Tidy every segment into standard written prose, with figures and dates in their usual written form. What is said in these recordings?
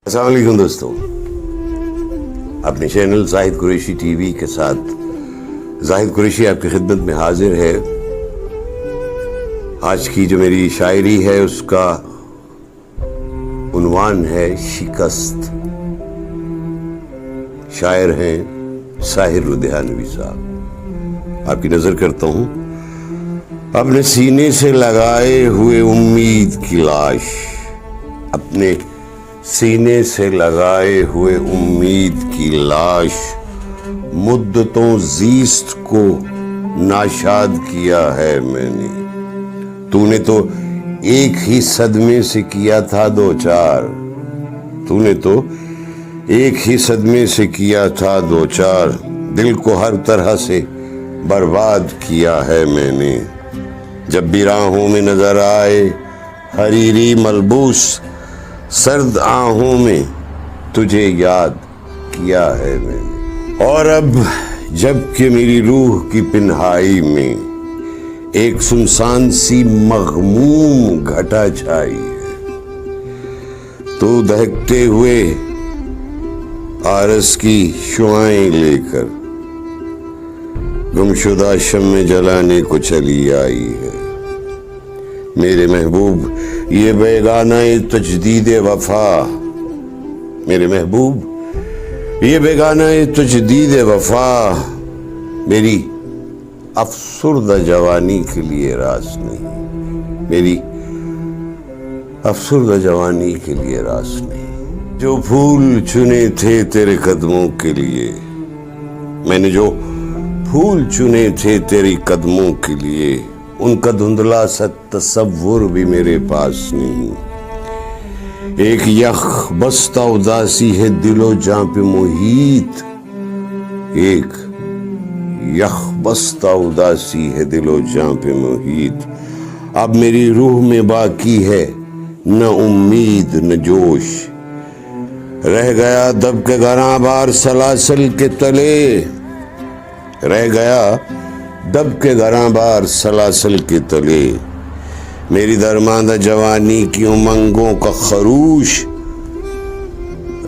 السلام علیکم دوستوں، اپنے چینل زاہد قریشی ٹی وی کے ساتھ زاہد قریشی آپ کی خدمت میں حاضر ہے۔ آج کی جو میری شاعری ہے اس کا عنوان ہے شکست۔ شاعر ہیں ساحر لدھیانوی صاحب۔ آپ کی نظر کرتا ہوں، اپنے سینے سے لگائے ہوئے امید کی لاش، اپنے سینے سے لگائے ہوئے امید کی لاش، مدتوں زیست کو ناشاد کیا ہے میں نے۔ تو نے تو ایک ہی صدمے سے کیا تھا دو چار، تو نے تو ایک ہی صدمے سے کیا تھا دو چار، دل کو ہر طرح سے برباد کیا ہے میں نے۔ جب بھی راہوں میں نظر آئے حریری ملبوس، سرد آہوں میں تجھے یاد کیا ہے میں نے۔ اور اب جب کہ میری روح کی پنہائی میں ایک سنسان سی مغموم گھٹا چھائی ہے، تو دہکتے ہوئے آرس کی شعائیں لے کر گمشدہ شمع جلانے کو چلی آئی ہے۔ میرے محبوب یہ بیگانہ تجدید وفا، میرے محبوب یہ بیگانہ تجدید وفا، میری افسردہ جوانی کے لیے راز نہیں، میری افسردہ جوانی کے لیے راز نہیں۔ جو پھول چنے تھے تیرے قدموں کے لیے، میں نے جو پھول چنے تھے تیری قدموں کے لیے، ان کا دھندلا سا تصور بھی میرے پاس نہیں۔ ایک یخ بستہ اداسی ہے دل و جاں پہ محیط، ایک یخ بستہ اداسی ہے دل و جاں پہ محیط۔ اب میری روح میں باقی ہے نہ امید نہ جوش، رہ گیا دب کے گراں بار سلاسل کے تلے، رہ گیا دب کے گراں بار سلاسل کے تلے۔ میری درماندہ جوانی کی امنگوں کا خروش،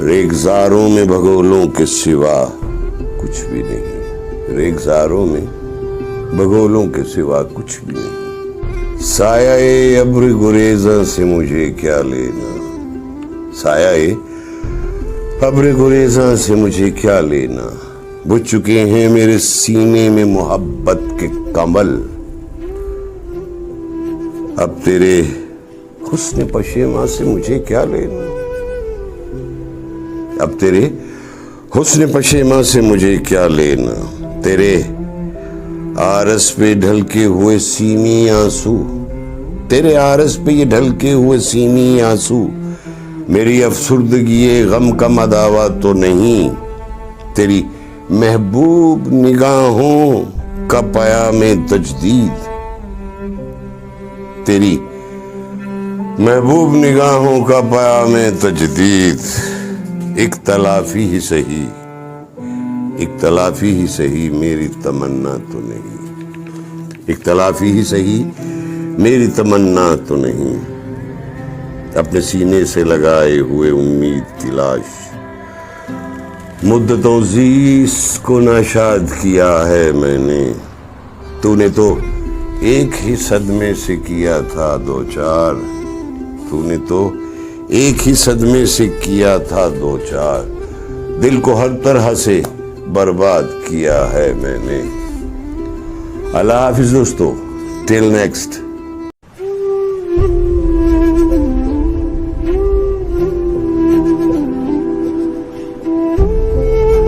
ریگزاروں میں بھگولوں کے سوا کچھ بھی نہیں، ریگزاروں میں بھگولوں کے سوا کچھ بھی نہیں۔ سایہ ابر گریزاں سے مجھے کیا لینا، سایہ ابر گریزاں سے مجھے کیا لینا، بجھ چکے ہیں میرے سینے میں محبت کے کمل، اب تیرے حسن پشیماں سے مجھے کیا لینا، اب تیرے حسن پشیماں سے مجھے کیا لینا۔ تیرے آرس پہ ڈھلکے ہوئے سیمی آنسو، تیرے آرس پہ یہ ڈھلکے ہوئے سیمی آنسو، میری افسردگی غم کا مداوا تو نہیں، تیری محبوب نگاہوں کا پیام تجدید، تیری محبوب نگاہوں کا پیام تجدید، ایک تلافی ہی صحیح، ایک تلافی ہی صحیح میری تمنا تو نہیں، ایک تلافی ہی صحیح میری تمنا تو نہیں۔ اپنے سینے سے لگائے ہوئے امید کی لاش، مدتوں زیست کو ناشاد کیا ہے میں نے۔ تو نے تو ایک ہی صدمے سے کیا تھا دو چار، تو نے تو ایک ہی صدمے سے کیا تھا دو چار، دل کو ہر طرح سے برباد کیا ہے میں نے۔ اللہ حافظ دوستو، ٹل نیکسٹ۔